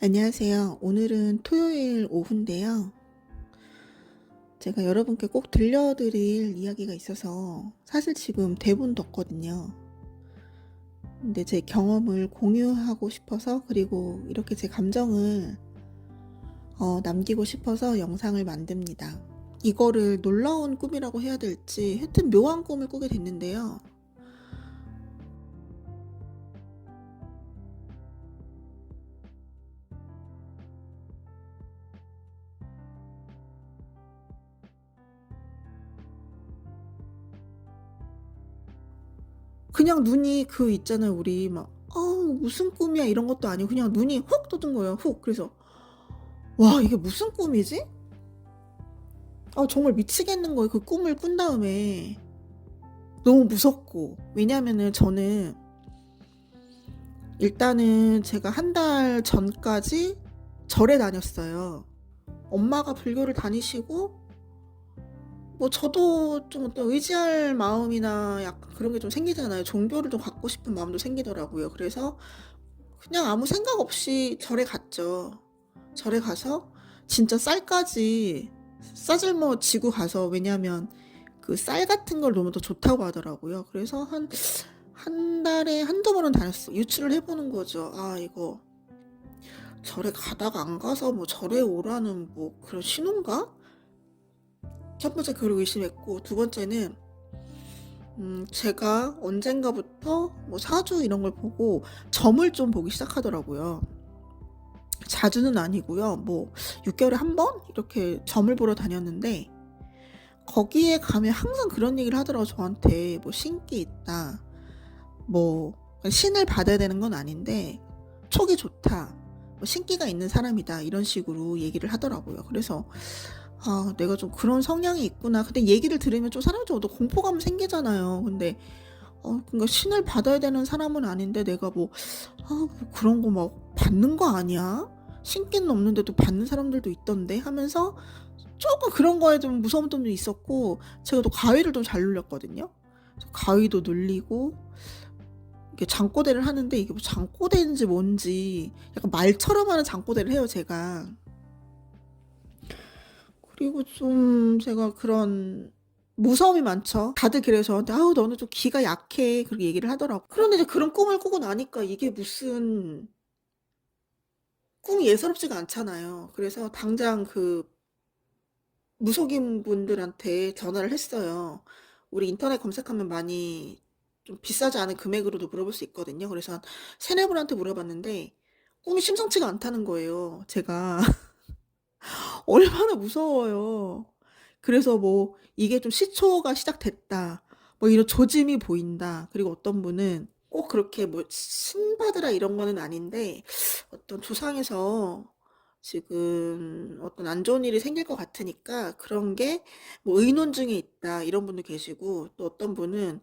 안녕하세요. 오늘은 토요일 오후인데요. 제가 여러분께 꼭 들려드릴 이야기가 있어서 사실 지금 대본도 없거든요. 근데 제 경험을 공유하고 싶어서, 그리고 이렇게 제 감정을 남기고 싶어서 영상을 만듭니다. 이거를 놀라운 꿈이라고 해야 될지 하여튼 묘한 꿈을 꾸게 됐는데요. 그냥 눈이 그 있잖아요. 우리 막 무슨 꿈이야 이런 것도 아니고 그냥 눈이 훅 떠든 거예요. 훅. 그래서 와, 이게 무슨 꿈이지? 정말 미치겠는 거예요. 그 꿈을 꾼 다음에 너무 무섭고. 왜냐하면은 저는 일단은 제가 한 달 전까지 절에 다녔어요. 엄마가 불교를 다니시고 뭐 저도 좀 어떤 의지할 마음이나 약간 그런 게 좀 생기잖아요. 종교를 좀 갖고 싶은 마음도 생기더라고요. 그래서 그냥 아무 생각 없이 절에 갔죠. 절에 가서 진짜 쌀까지 싸질러 지고 가서, 왜냐하면 그 쌀 같은 걸 놓으면 더 좋다고 하더라고요. 그래서 한 달에 한두 번은 다녔어요. 유출을 해 보는 거죠. '아, 이거 절에 가다가 안 가서 뭐 절에 오라는 뭐 그런 신호인가?' 첫 번째 그걸 의심했고, 두 번째는 제가 언젠가부터 뭐 사주 이런 걸 보고 점을 좀 보기 시작하더라고요. 자주는 아니고요. 뭐 6 개월에 한 번 이렇게 점을 보러 다녔는데, 거기에 가면 항상 그런 얘기를 하더라고요, 저한테. 뭐 "신기 있다." 뭐 신을 받아야 되는 건 아닌데 "촉이 좋다." 뭐 "신기가 있는 사람이다." 이런 식으로 얘기를 하더라고요. 그래서 '아, 내가 좀 그런 성향이 있구나.' 근데 얘기를 들으면 좀 사람이 좀 공포감 생기잖아요. 근데 그러니까 신을 받아야 되는 사람은 아닌데 내가 뭐 그런 거 막 받는 거 아니야? 신기는 없는데도 받는 사람들도 있던데 하면서 쪼끔 그런 거에 좀 무서움도 좀 있었고, 제가 또 가위를 좀 잘 눌렸거든요. 그래서 가위도 눌리고 이게 장꼬대를 하는데, 이게 뭐 장꼬대인지 뭔지 약간 말처럼 하는 장꼬대를 해요, 제가. 그리고 좀 제가 그런 무서움이 많죠. 다들 그래요, 저한테. "아우, 너는 좀 기가 약해." 그렇게 얘기를 하더라고요. 그런데 이제 그런 꿈을 꾸고 나니까 이게 무슨 꿈이 예사롭지가 않잖아요. 그래서 당장 그 무속인 분들한테 전화를 했어요. 우리 인터넷 검색하면 많이 좀 비싸지 않은 금액으로도 물어볼 수 있거든요. 그래서 한 3-4 분한테 물어봤는데 꿈이 심상치가 않다는 거예요, 제가. 얼마나 무서워요. 그래서 뭐 "이게 좀 시초가 시작됐다." 뭐 이런 "조짐이 보인다." 그리고 어떤 분은 꼭 그렇게 뭐 신 받으라 이런 거는 아닌데 어떤 조상에서 지금 어떤 안 좋은 일이 생길 것 같으니까 그런 게 뭐 "의논 중에 있다." 이런 분도 계시고, 또 어떤 분은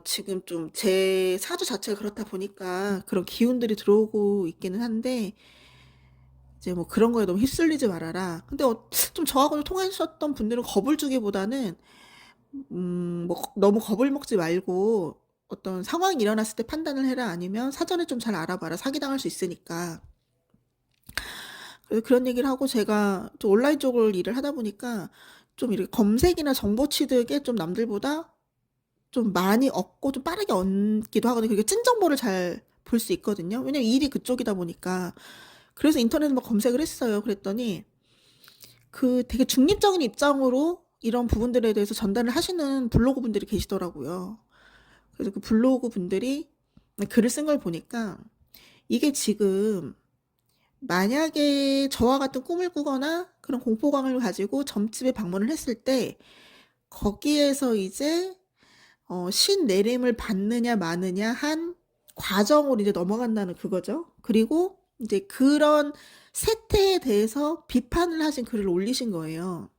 지금 좀 제 사주 자체가 그렇다 보니까 그런 기운들이 들어오고 있기는 한데 이제 뭐 "그런 거에 너무 휩쓸리지 말아라." 근데 좀 저하고 통하셨던 분들은 겁을 주기보다는 뭐 "너무 겁을 먹지 말고 어떤 상황이 일어났을 때 판단을 해라." 아니면 "사전에 좀 잘 알아봐라. 사기당할 수 있으니까." 그래서 그런 얘기를 하고, 제가 또 온라인 쪽을 일을 하다 보니까 좀 이렇게 검색이나 정보 취득에 좀 남들보다 좀 많이 얻고 좀 빠르게 얻기도 하거든요. 그게 찐 정보를 잘 볼 수 있거든요. 왜냐면 일이 그쪽이다 보니까. 그래서 인터넷에 막 검색을 했어요. 그랬더니 그 되게 중립적인 입장으로 이런 부분들에 대해서 전달을 하시는 블로그 분들이 계시더라고요. 그래서 그 블로그 분들이 글을 쓴 걸 보니까 이게 지금 만약에 저와 같은 꿈을 꾸거나 그런 공포감을 가지고 점집에 방문을 했을 때 거기에서 이제 신내림을 받느냐 마느냐 한 과정으로 이제 넘어간다는 그거죠. 그리고 인제 그런 세태에 대해서 비판을 하신 글을 올리신 거예요.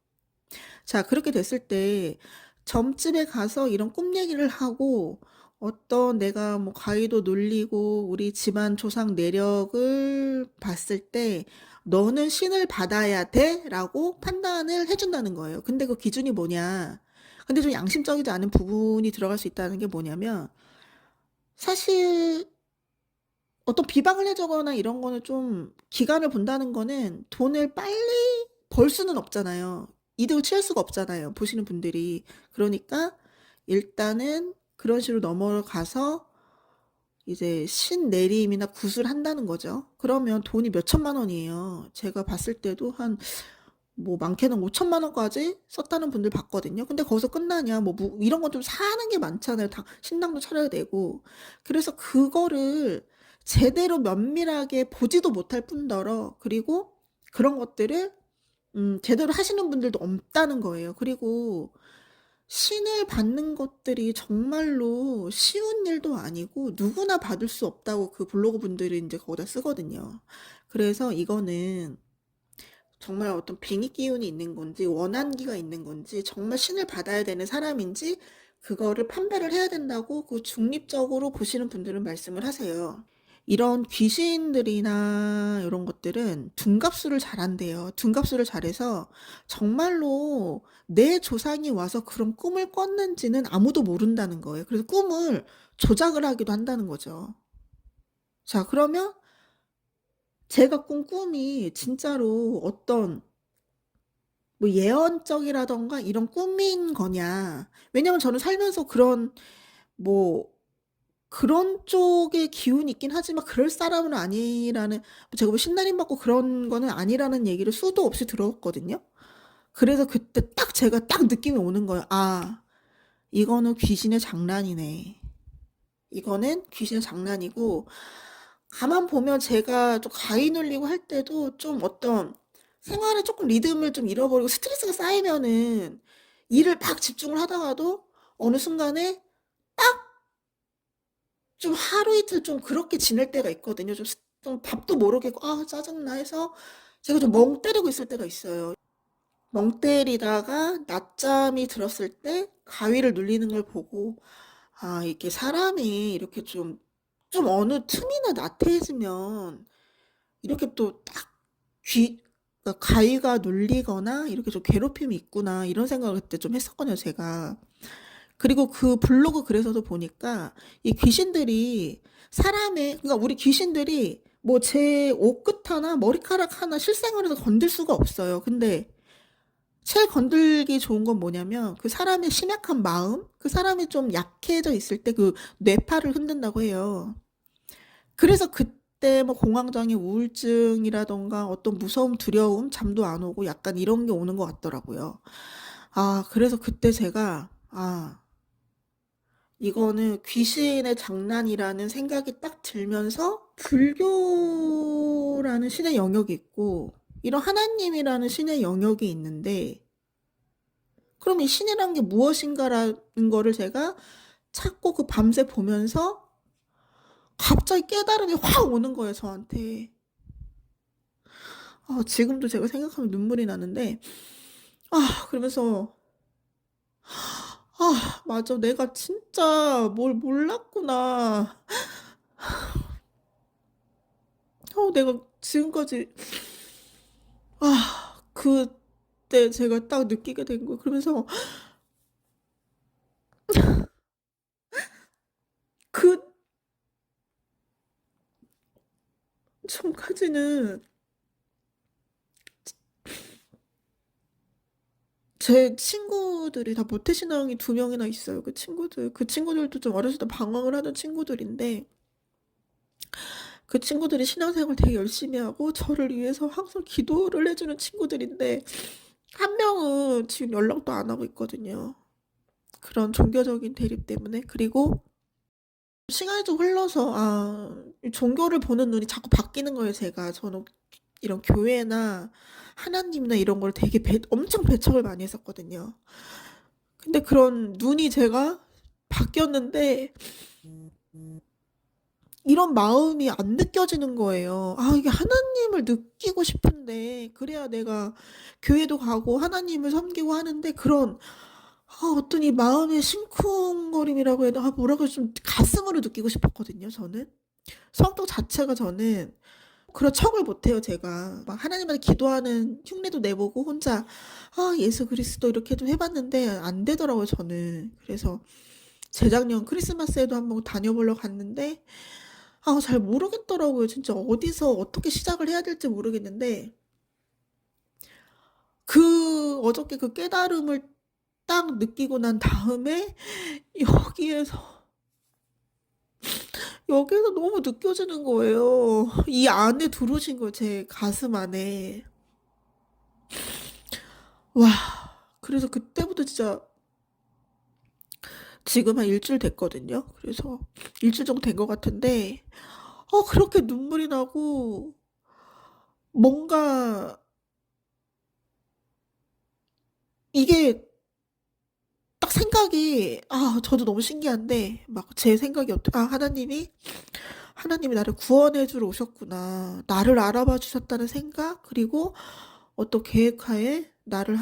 자, 그렇게 됐을 때 점집에 가서 이런 꿈 얘기를 하고 어떤 내가 뭐 가위도 눌리고 우리 집안 조상 내력을 봤을 때 "너는 신을 받아야 돼."라고 판단을 해 준다는 거예요. 근데 그 기준이 뭐냐. 근데 좀 양심적이지 않은 부분이 들어갈 수 있다는 게 뭐냐면, 사실 어떤 비방을 해 주거나 이런 거는 좀 기간을 본다는 거는 돈을 빨리 벌 수는 없잖아요. 이득을 취할 수가 없잖아요, 보시는 분들이. 그러니까 일단은 그런 식으로 넘어가서 이제 신내림이나 구술한다는 거죠. 그러면 돈이 몇 천만 원이에요. 제가 봤을 때도 한 뭐 많게는 5천만 원까지 썼다는 분들 봤거든요. 근데 거기서 끝나냐 뭐 이런 건 좀 사는 게 많잖아요. 다 신당도 차려야 되고. 그래서 그거를 제대로 면밀하게 보지도 못할 뿐더러 그리고 그런 것들을 제대로 하시는 분들도 없다는 거예요. 그리고 신을 받는 것들이 정말로 쉬운 일도 아니고 누구나 받을 수 없다고 그 블로그 분들이 인제 거기다 쓰거든요. 그래서 이거는 정말 어떤 빙의 기운이 있는 건지 원한기가 있는 건지 정말 신을 받아야 되는 사람인지 그거를 판별을 해야 된다고 그 중립적으로 보시는 분들은 말씀을 하세요. 이런 귀신들이나 요런 것들은 둔갑술을 잘한대요. 둔갑술을 잘해서 정말로 내 조상이 와서 그런 꿈을 꿨는지는 아무도 모른다는 거예요. 그래서 꿈을 조작을 하기도 한다는 거죠. 자, 그러면 제가 꾼 꿈이 진짜로 어떤 뭐 예언적이라든가 이런 꿈인 거냐. 왜냐면 저는 살면서 그런 뭐 그런 쪽의 기운이 있긴 하지만 그럴 사람은 아니라는, 제가 뭐 신날림 받고 그런 거는 아니라는 얘기를 수도 없이 들었거든요. 그래서 그때 딱 제가 딱 느낌이 오는 거예요. '아 이거는 귀신의 장난이네. 이거는 귀신의 장난이고' 가만 보면 제가 좀 가위 눌리고 할 때도 좀 어떤 생활에 쪼끔 리듬을 좀 잃어버리고 스트레스가 쌓이면은 일을 막 집중을 하다가도 어느 순간에 좀 하루 이틀 좀 그렇게 지낼 때가 있거든요. 좀 밥도 모르겠고 '아 짜증나.' 해서 제가 좀 멍 때리고 있을 때가 있어요. 멍 때리다가 낮잠이 들었을 때 가위를 눌리는 걸 보고 '아 이게 사람이 이렇게 좀 어느 틈이나 나태해지면 이렇게 또 딱 그러니까 가위가 눌리거나 이렇게 좀 괴롭힘이 있구나.' 이런 생각을 그때 좀 했었거든요, 제가. 그리고 그 블로그 글에서도 보니까 이 귀신들이 사람의, 그러니까 우리 귀신들이 뭐 제 옷끝 하나 머리카락 하나 실생활에서 건들 수가 없어요. 근데 제일 건들기 좋은 건 뭐냐면 그 사람의 심약한 마음, 그 사람이 좀 약해져 있을 때 그 뇌파를 흔든다고 해요. 그래서 그때 뭐 공황장애, 우울증이라든가 어떤 무서움, 두려움, 잠도 안 오고 약간 이런 게 오는 것 같더라고요. 아 그래서 그때 제가 '아 이거는 귀신의 장난이라는 생각이 딱 들면서 불교라는 신의 영역이 있고 이런 하나님이라는 신의 영역이 있는데 그럼 이 신이란 게 무엇인가라는 거를 제가 찾고 그 밤새 보면서 갑자기 깨달음이 확 오는 거예요, 저한테. 아 지금도 제가 생각하면 눈물이 나는데 그러면서 '아 맞아. 내가 진짜 뭘 몰랐구나. 내가 지금까지' 그때 제가 딱 느끼게 된 거예요. 그러면서 그 전까지는 제 친구들이 다 모태신앙이 2명이나 있어요. 그 친구들도 좀 어렸을 때 방황을 하던 친구들인데 그 친구들이 신앙생활 되게 열심히 하고 저를 위해서 항상 기도를 해 주는 친구들인데 한 명은 지금 연락도 안 하고 있거든요, 그런 종교적인 대립 때문에. 그리고 시간이 좀 흘러서 이 종교를 보는 눈이 자꾸 바뀌는 거예요, 제가. 저는 이런 교회나 하나님이나 이런 걸 되게 엄청 배척을 많이 했었거든요. 근데 그런 눈이 제가 바뀌었는데 이런 마음이 안 느껴지는 거예요. 이게 하나님을 느끼고 싶은데 그래야 내가 교회도 가고 하나님을 섬기고 하는데 그런 어떤 이 마음의 심쿵거림이라고 해야 되나, 뭐라 그래, 좀 가슴으로 느끼고 싶었거든요, 저는. 성경 자체가 저는 그런 척을 못 해요, 제가. 막 하나님한테 기도하는 흉내도 내보고 혼자 예수 그리스도 이렇게 좀 해 봤는데 안 되더라고요, 저는. 그래서 재작년 크리스마스에도 한번 다녀보러 갔는데 아, 잘 모르겠더라고요. 진짜 어디서 어떻게 시작을 해야 될지 모르겠는데 어저께 그 깨달음을 딱 느끼고 난 다음에 여기에서 여기에서 너무 느껴지는 거예요. 이 안에 들어오신 거예요, 제 가슴 안에. 와. 그래서 그때부터 진짜 지금 한 일주일 됐거든요. 그래서 일주일 정도 된 것 같은데 그렇게 눈물이 나고 뭔가 이게 딱 생각이 저도 너무 신기한데 막 제 생각이 하나님이 나를 구원해 주러 오셨구나. 나를 알아봐 주셨다는 생각, 그리고 어떤 계획하에 나를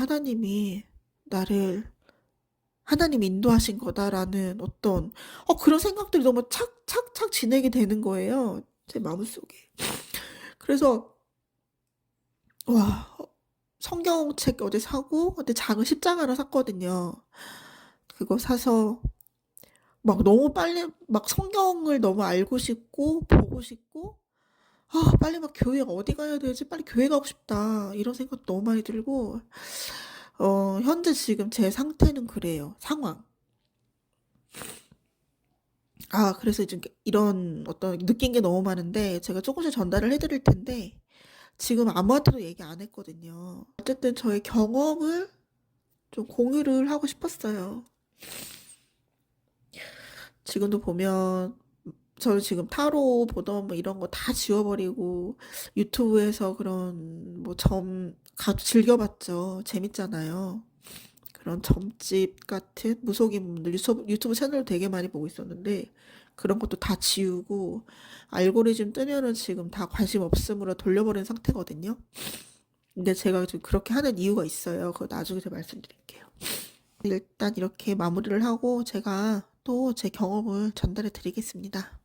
하나님이 인도하신 거다라는 어떤 그런 생각들이 너무 착착착 지내게 되는 거예요, 제 마음속에. 그래서 와, 성경책 어제 사고, 근데 작은 십자가 하나 샀거든요. 그거 사서 막 너무 빨리 막 성경을 너무 알고 싶고 보고 싶고 빨리 막 교회 어디 가야 되지? 빨리 교회 가고 싶다. 이런 생각 너무 많이 들고 현재 지금 제 상태는 그래요. 상황. 그래서 이제 이런 어떤 느낀 게 너무 많은데 제가 조금씩 전달을 해드릴 텐데 지금 아무한테도 얘기 안 했거든요. 어쨌든 저의 경험을 좀 공유를 하고 싶었어요. 지금도 보면 저는 지금 타로 보던 뭐 이런 거 다 지워버리고 유튜브에서 그런 뭐 즐겨봤죠. 재밌잖아요. 그런 점집 같은 무속인분들 유튜브 채널 되게 많이 보고 있었는데 그런 것도 다 지우고 알고리즘 뜨면은 지금 다 관심 없음으로 돌려버린 상태거든요. 근데 제가 좀 그렇게 하는 이유가 있어요. 그거 나중에 제가 말씀드릴게요. 일단 이렇게 마무리를 하고 제가 또 제 경험을 전달해 드리겠습니다.